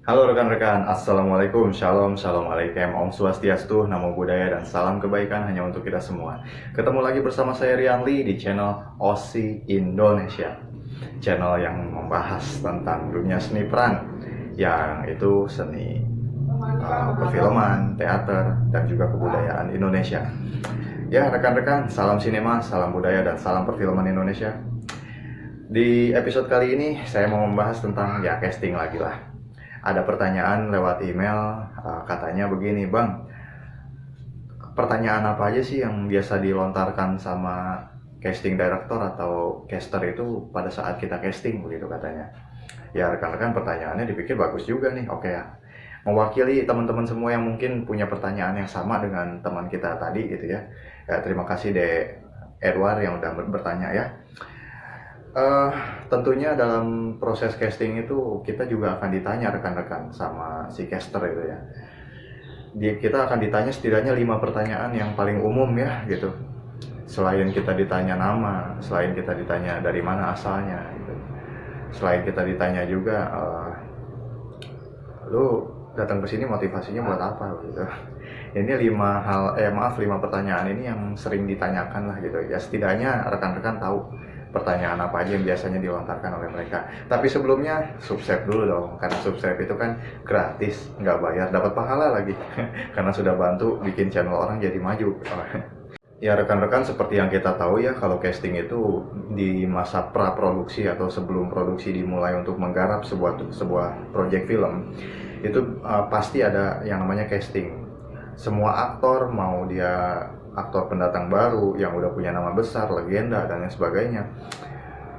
Halo rekan-rekan, Assalamualaikum, Shalom, Shalom Alaikum, Om Swastiastu, Namo Buddhaya, dan salam kebaikan hanya untuk kita semua. Ketemu lagi bersama saya Rian Lee di channel OSI Indonesia, channel yang membahas tentang dunia seni peran, yang itu seni perfilman, teater, dan juga kebudayaan Indonesia. Ya rekan-rekan, salam sinema, salam budaya, dan salam perfilman Indonesia. Di episode kali ini saya mau membahas tentang casting lagi lah. Ada pertanyaan lewat email, katanya begini, Bang, pertanyaan apa aja sih yang biasa dilontarkan sama casting director atau caster itu pada saat kita casting, begitu katanya. Ya rekan-rekan, pertanyaannya dipikir bagus juga nih, oke ya. Mewakili teman-teman semua yang mungkin punya pertanyaan yang sama dengan teman kita tadi gitu ya. Terima kasih Edward yang udah bertanya ya. Tentunya dalam proses casting itu kita juga akan ditanya rekan-rekan sama si caster itu ya. Kita akan ditanya setidaknya 5 pertanyaan yang paling umum ya gitu. Selain kita ditanya nama, selain kita ditanya dari mana asalnya gitu. Selain kita ditanya juga lu datang ke sini motivasinya buat apa gitu. Ini 5 pertanyaan ini yang sering ditanyakan lah gitu ya. Setidaknya rekan-rekan tahu pertanyaan apa aja yang biasanya dilontarkan oleh mereka. Tapi sebelumnya subscribe dulu dong, karena subscribe itu kan gratis, nggak bayar, dapat pahala lagi karena sudah bantu bikin channel orang jadi maju. Ya rekan-rekan, seperti yang kita tahu ya, kalau casting itu di masa pra-produksi atau sebelum produksi dimulai untuk menggarap sebuah project film, itu pasti ada yang namanya casting. Semua aktor, mau dia aktor pendatang baru yang udah punya nama besar, legenda, dan lain sebagainya,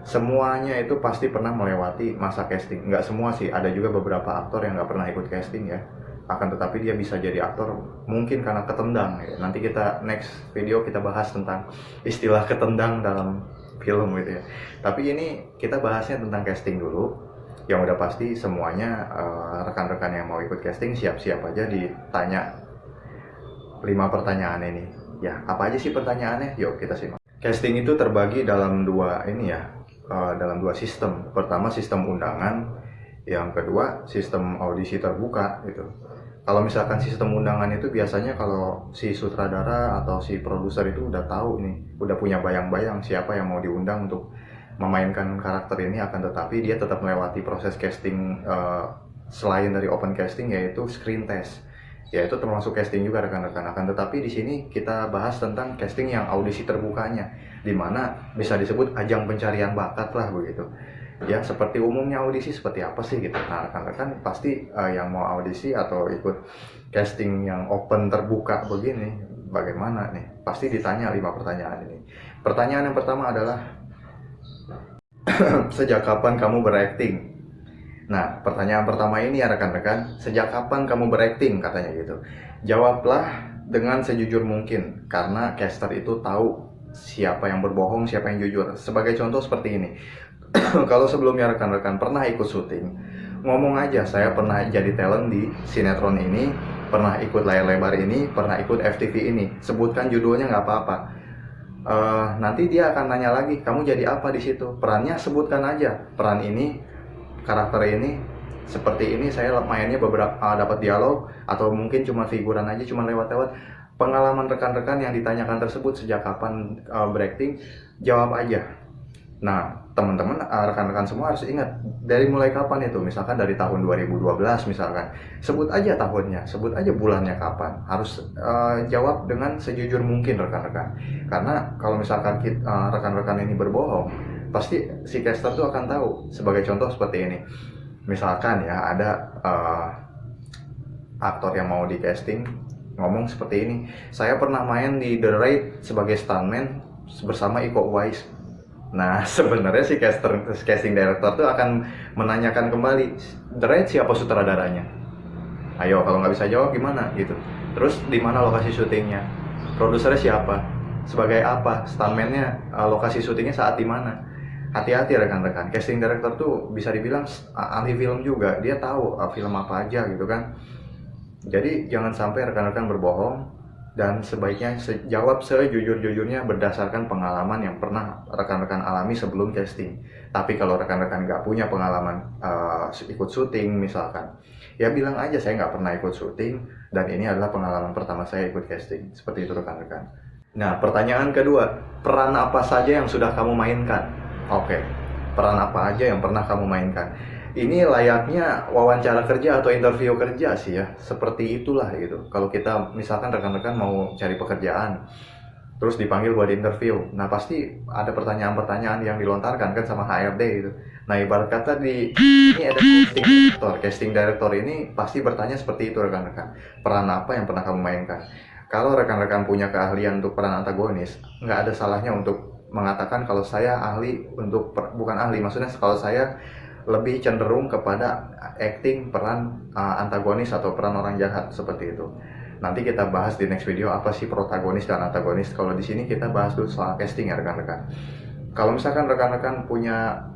semuanya itu pasti pernah melewati masa casting. Nggak semua sih, ada juga beberapa aktor yang nggak pernah ikut casting ya. Akan tetapi dia bisa jadi aktor mungkin karena ketendang ya. Nanti kita next video kita bahas tentang istilah ketendang dalam film gitu ya. Tapi ini kita bahasnya tentang casting dulu. Yang udah pasti semuanya rekan-rekan yang mau ikut casting siap-siap aja ditanya 5 pertanyaan ini. Ya, apa aja sih pertanyaannya? Yuk kita simak. Casting itu terbagi dalam dalam dua sistem. Pertama sistem undangan, yang kedua sistem audisi terbuka gitu. Kalau misalkan sistem undangan itu biasanya kalau si sutradara atau si produser itu udah tahu nih, udah punya bayang-bayang siapa yang mau diundang untuk memainkan karakter ini, akan tetapi dia tetap melewati proses casting selain dari open casting, yaitu screen test. Ya itu termasuk casting juga rekan-rekan. Akan tetapi di sini kita bahas tentang casting yang audisi terbukanya, di mana bisa disebut ajang pencarian bakat lah begitu. Ya seperti umumnya audisi seperti apa sih gitu. Nah rekan-rekan pasti yang mau audisi atau ikut casting yang open terbuka begini, bagaimana nih? Pasti ditanya 5 pertanyaan ini. Pertanyaan yang pertama adalah sejak kapan kamu berakting? Nah, pertanyaan pertama ini ya rekan-rekan, sejak kapan kamu berakting katanya gitu. Jawablah dengan sejujur mungkin, karena caster itu tahu siapa yang berbohong, siapa yang jujur. Sebagai contoh seperti ini, kalau sebelumnya rekan-rekan pernah ikut syuting, ngomong aja saya pernah jadi talent di sinetron ini, pernah ikut layar lebar ini, pernah ikut FTV ini. Sebutkan judulnya nggak apa-apa. Nanti dia akan nanya lagi, kamu jadi apa di situ? Perannya sebutkan aja, peran ini, karakter ini, seperti ini, saya mainnya beberapa dapat dialog, atau mungkin cuma figuran aja, cuma lewat-lewat. Pengalaman rekan-rekan yang ditanyakan tersebut sejak kapan berakting, jawab aja. Nah teman-teman, rekan-rekan semua harus ingat, dari mulai kapan itu, misalkan dari tahun 2012 misalkan, sebut aja tahunnya, sebut aja bulannya kapan. Harus jawab dengan sejujur mungkin rekan-rekan, karena kalau misalkan rekan-rekan ini berbohong, pasti si caster tuh akan tahu. Sebagai contoh seperti ini, misalkan ya ada aktor yang mau di casting ngomong seperti ini, saya pernah main di The Raid sebagai stuntman bersama Iko Uwais. Nah sebenarnya si casting director tuh akan menanyakan kembali, The Raid siapa sutradaranya? Ayo, kalau nggak bisa jawab gimana gitu. Terus di mana lokasi syutingnya? Produsernya siapa? Sebagai apa? Stuntman-nya, lokasi syutingnya saat di mana? Hati-hati rekan-rekan, casting director tuh bisa dibilang ahli film juga. Dia tahu film apa aja gitu kan. Jadi jangan sampai rekan-rekan berbohong dan sebaiknya jawab sejujur-jujurnya berdasarkan pengalaman yang pernah rekan-rekan alami sebelum casting. Tapi kalau rekan-rekan nggak punya pengalaman ikut syuting misalkan, ya bilang aja saya nggak pernah ikut syuting dan ini adalah pengalaman pertama saya ikut casting. Seperti itu rekan-rekan. Nah, pertanyaan kedua, peran apa saja yang sudah kamu mainkan? Oke, peran apa aja yang pernah kamu mainkan? Ini layaknya wawancara kerja atau interview kerja sih ya, seperti itulah gitu. Kalau kita misalkan rekan-rekan mau cari pekerjaan, terus dipanggil buat interview, nah pasti ada pertanyaan-pertanyaan yang dilontarkan kan sama HRD gitu. Nah ibarat kata ini ada casting director ini pasti bertanya seperti itu rekan-rekan. Peran apa yang pernah kamu mainkan? Kalau rekan-rekan punya keahlian untuk peran antagonis, nggak ada salahnya untuk mengatakan kalau saya ahli untuk bukan ahli, maksudnya kalau saya lebih cenderung kepada acting peran antagonis atau peran orang jahat seperti itu. Nanti kita bahas di next video apa sih protagonis dan antagonis. Kalau di sini kita bahas dulu soal casting ya rekan-rekan. Kalau misalkan rekan-rekan punya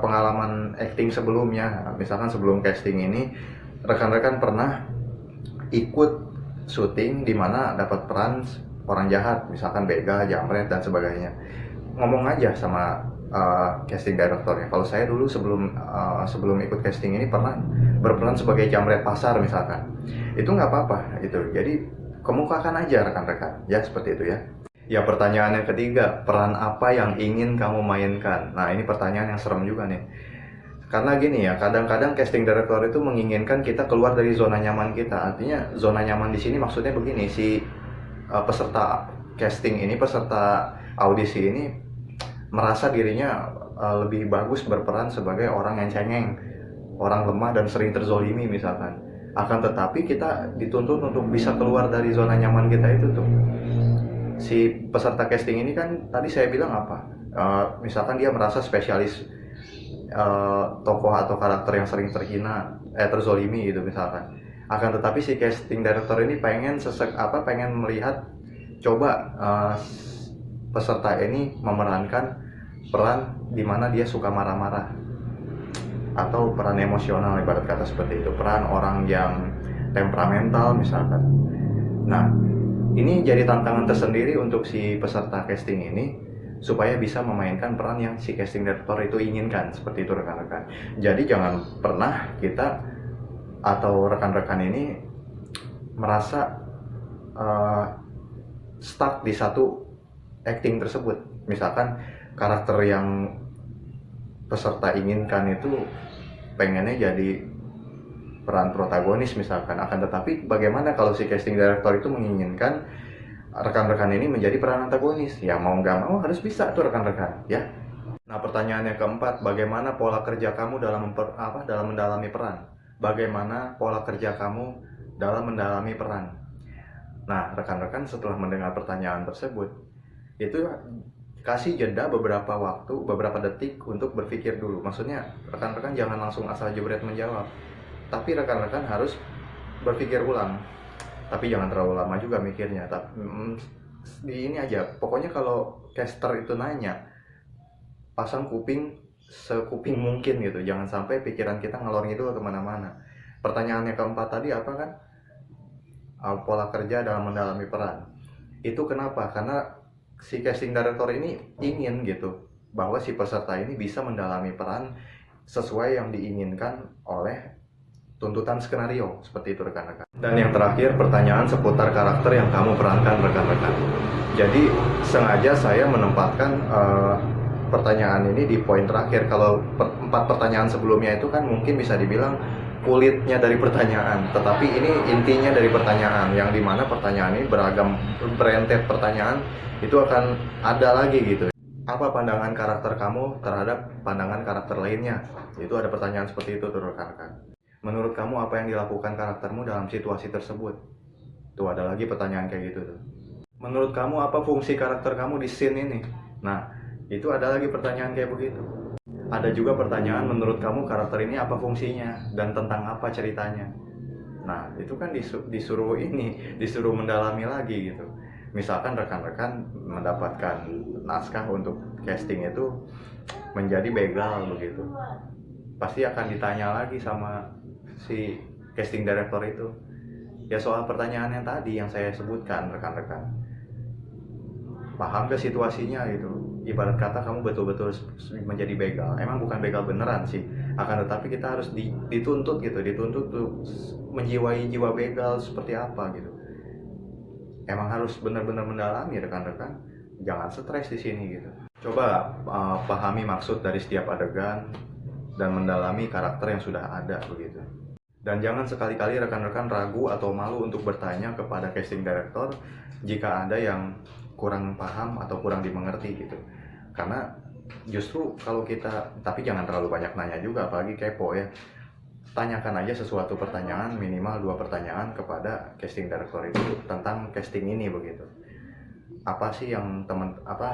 pengalaman acting sebelumnya, misalkan sebelum casting ini rekan-rekan pernah ikut syuting di mana dapat peran orang jahat, misalkan begal, jamret dan sebagainya. Ngomong aja sama casting directornya. Kalau saya dulu sebelum ikut casting ini pernah berperan sebagai jamret pasar misalkan, itu nggak apa-apa itu. Jadi kemukakan aja rekan-rekan ya, seperti itu ya. Ya, pertanyaan yang ketiga, peran apa yang ingin kamu mainkan? Nah ini pertanyaan yang serem juga nih, karena gini ya, kadang-kadang casting director itu menginginkan kita keluar dari zona nyaman kita. Artinya zona nyaman di sini maksudnya begini, si peserta casting ini, peserta audisi ini merasa dirinya lebih bagus berperan sebagai orang yang cengeng, orang lemah dan sering terzolimi misalkan. Akan tetapi kita dituntut untuk bisa keluar dari zona nyaman kita itu tuh. Si peserta casting ini kan tadi saya bilang apa? Misalkan dia merasa spesialis tokoh atau karakter yang sering terhina, terzolimi gitu misalkan. Akan tetapi si casting director ini pengen melihat coba peserta ini memerankan peran di mana dia suka marah-marah atau peran emosional, ibarat kata seperti itu, peran orang yang temperamental misalkan. Nah ini jadi tantangan tersendiri untuk si peserta casting ini supaya bisa memainkan peran yang si casting director itu inginkan, seperti itu rekan-rekan. Jadi jangan pernah kita atau rekan-rekan ini merasa stuck di satu acting tersebut. Misalkan karakter yang peserta inginkan itu pengennya jadi peran protagonis misalkan, akan tetapi bagaimana kalau si casting director itu menginginkan rekan-rekan ini menjadi peran antagonis? Ya mau nggak mau harus bisa tuh rekan-rekan ya. Nah pertanyaan yang keempat, bagaimana pola kerja kamu dalam mendalami peran? Bagaimana pola kerja kamu dalam mendalami peran? Nah rekan-rekan setelah mendengar pertanyaan tersebut, itu kasih jeda beberapa waktu, beberapa detik untuk berpikir dulu. Maksudnya rekan-rekan jangan langsung asal jebret menjawab, tapi rekan-rekan harus berpikir ulang. Tapi jangan terlalu lama juga mikirnya. Di ini aja, pokoknya kalau caster itu nanya, pasang kuping sekuping mungkin gitu. Jangan sampai pikiran kita ngalor ngidul kemana-mana. Pertanyaan yang keempat tadi apa kan? Pola kerja dalam mendalami peran. Itu kenapa? Karena si casting director ini ingin gitu bahwa si peserta ini bisa mendalami peran sesuai yang diinginkan oleh tuntutan skenario, seperti itu rekan-rekan. Dan yang terakhir, pertanyaan seputar karakter yang kamu perankan rekan-rekan. Jadi sengaja saya menempatkan pertanyaan ini di poin terakhir. Kalau 4 pertanyaan sebelumnya itu kan mungkin bisa dibilang kulitnya dari pertanyaan, tetapi ini intinya dari pertanyaan, yang dimana pertanyaan ini beragam, berentet pertanyaan itu akan ada lagi gitu. Apa pandangan karakter kamu terhadap pandangan karakter lainnya? Itu ada pertanyaan seperti itu tuh rekan-rekan. Menurut kamu apa yang dilakukan karaktermu dalam situasi tersebut? Tuh ada lagi pertanyaan kayak gitu tuh. Menurut kamu apa fungsi karakter kamu di scene ini? Nah itu ada lagi pertanyaan kayak begitu. Ada juga pertanyaan, menurut kamu karakter ini apa fungsinya dan tentang apa ceritanya. Nah itu kan disuruh mendalami lagi gitu. Misalkan rekan-rekan mendapatkan naskah untuk casting itu menjadi begal begitu, pasti akan ditanya lagi sama si casting director itu, Ya soal pertanyaan yang tadi yang saya sebutkan rekan-rekan, paham gak situasinya gitu. Ibarat kata kamu betul-betul menjadi begal, emang bukan begal beneran sih, akan tetapi kita harus dituntut gitu, dituntut tuh menjiwai jiwa begal seperti apa gitu. Emang harus benar-benar mendalami rekan-rekan, jangan stres di sini gitu. Coba pahami maksud dari setiap adegan dan mendalami karakter yang sudah ada begitu. Dan jangan sekali-kali rekan-rekan ragu atau malu untuk bertanya kepada casting director jika ada yang kurang paham atau kurang dimengerti gitu. Karena justru kalau kita, tapi jangan terlalu banyak nanya juga, apalagi kepo ya. Tanyakan aja sesuatu pertanyaan, minimal 2 pertanyaan kepada casting director itu tentang casting ini begitu. Apa sih yang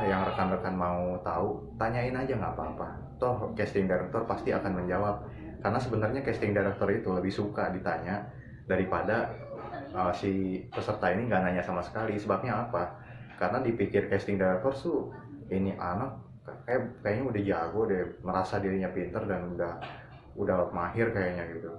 yang rekan-rekan mau tahu, tanyain aja nggak apa-apa. Toh casting director pasti akan menjawab. Karena sebenarnya casting director itu lebih suka ditanya daripada si peserta ini nggak nanya sama sekali. Sebabnya apa? Karena dipikir casting director tuh ini anak kayaknya udah jago deh, merasa dirinya pinter dan udah mahir kayaknya gitu.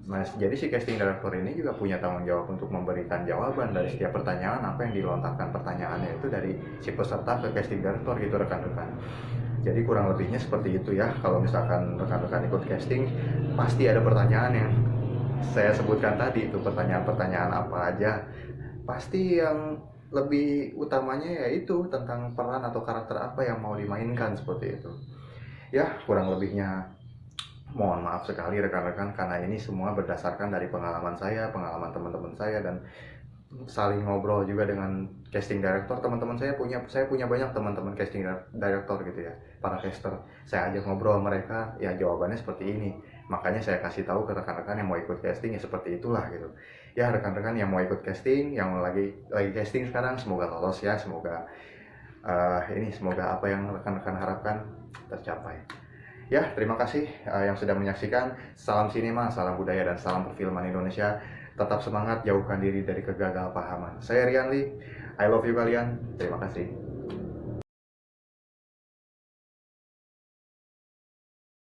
Nah, jadi si casting director ini juga punya tanggung jawab untuk memberikan jawaban dari setiap pertanyaan, apa yang dilontarkan pertanyaannya itu dari si peserta ke casting director gitu rekan-rekan. Jadi kurang lebihnya seperti itu ya. Kalau misalkan rekan-rekan ikut casting, pasti ada pertanyaan yang saya sebutkan tadi itu, pertanyaan-pertanyaan apa aja. Pasti yang lebih utamanya yaitu tentang peran atau karakter apa yang mau dimainkan seperti itu. Ya, kurang lebihnya mohon maaf sekali rekan-rekan karena ini semua berdasarkan dari pengalaman saya, pengalaman teman-teman saya, dan saling ngobrol juga dengan casting director. Teman-teman saya punya banyak teman-teman casting director gitu ya, para caster. Saya ajak ngobrol mereka, ya jawabannya seperti ini. Makanya saya kasih tahu ke rekan-rekan yang mau ikut casting ya seperti itulah gitu. Ya rekan-rekan yang mau ikut casting, yang lagi casting sekarang, semoga lolos ya, semoga semoga apa yang rekan-rekan harapkan tercapai. Ya, terima kasih yang sudah menyaksikan. Salam sinema, salam budaya, dan salam perfilman Indonesia. Tetap semangat, jauhkan diri dari kegagalpahaman. Saya Rian Lee, I love you kalian. Terima kasih.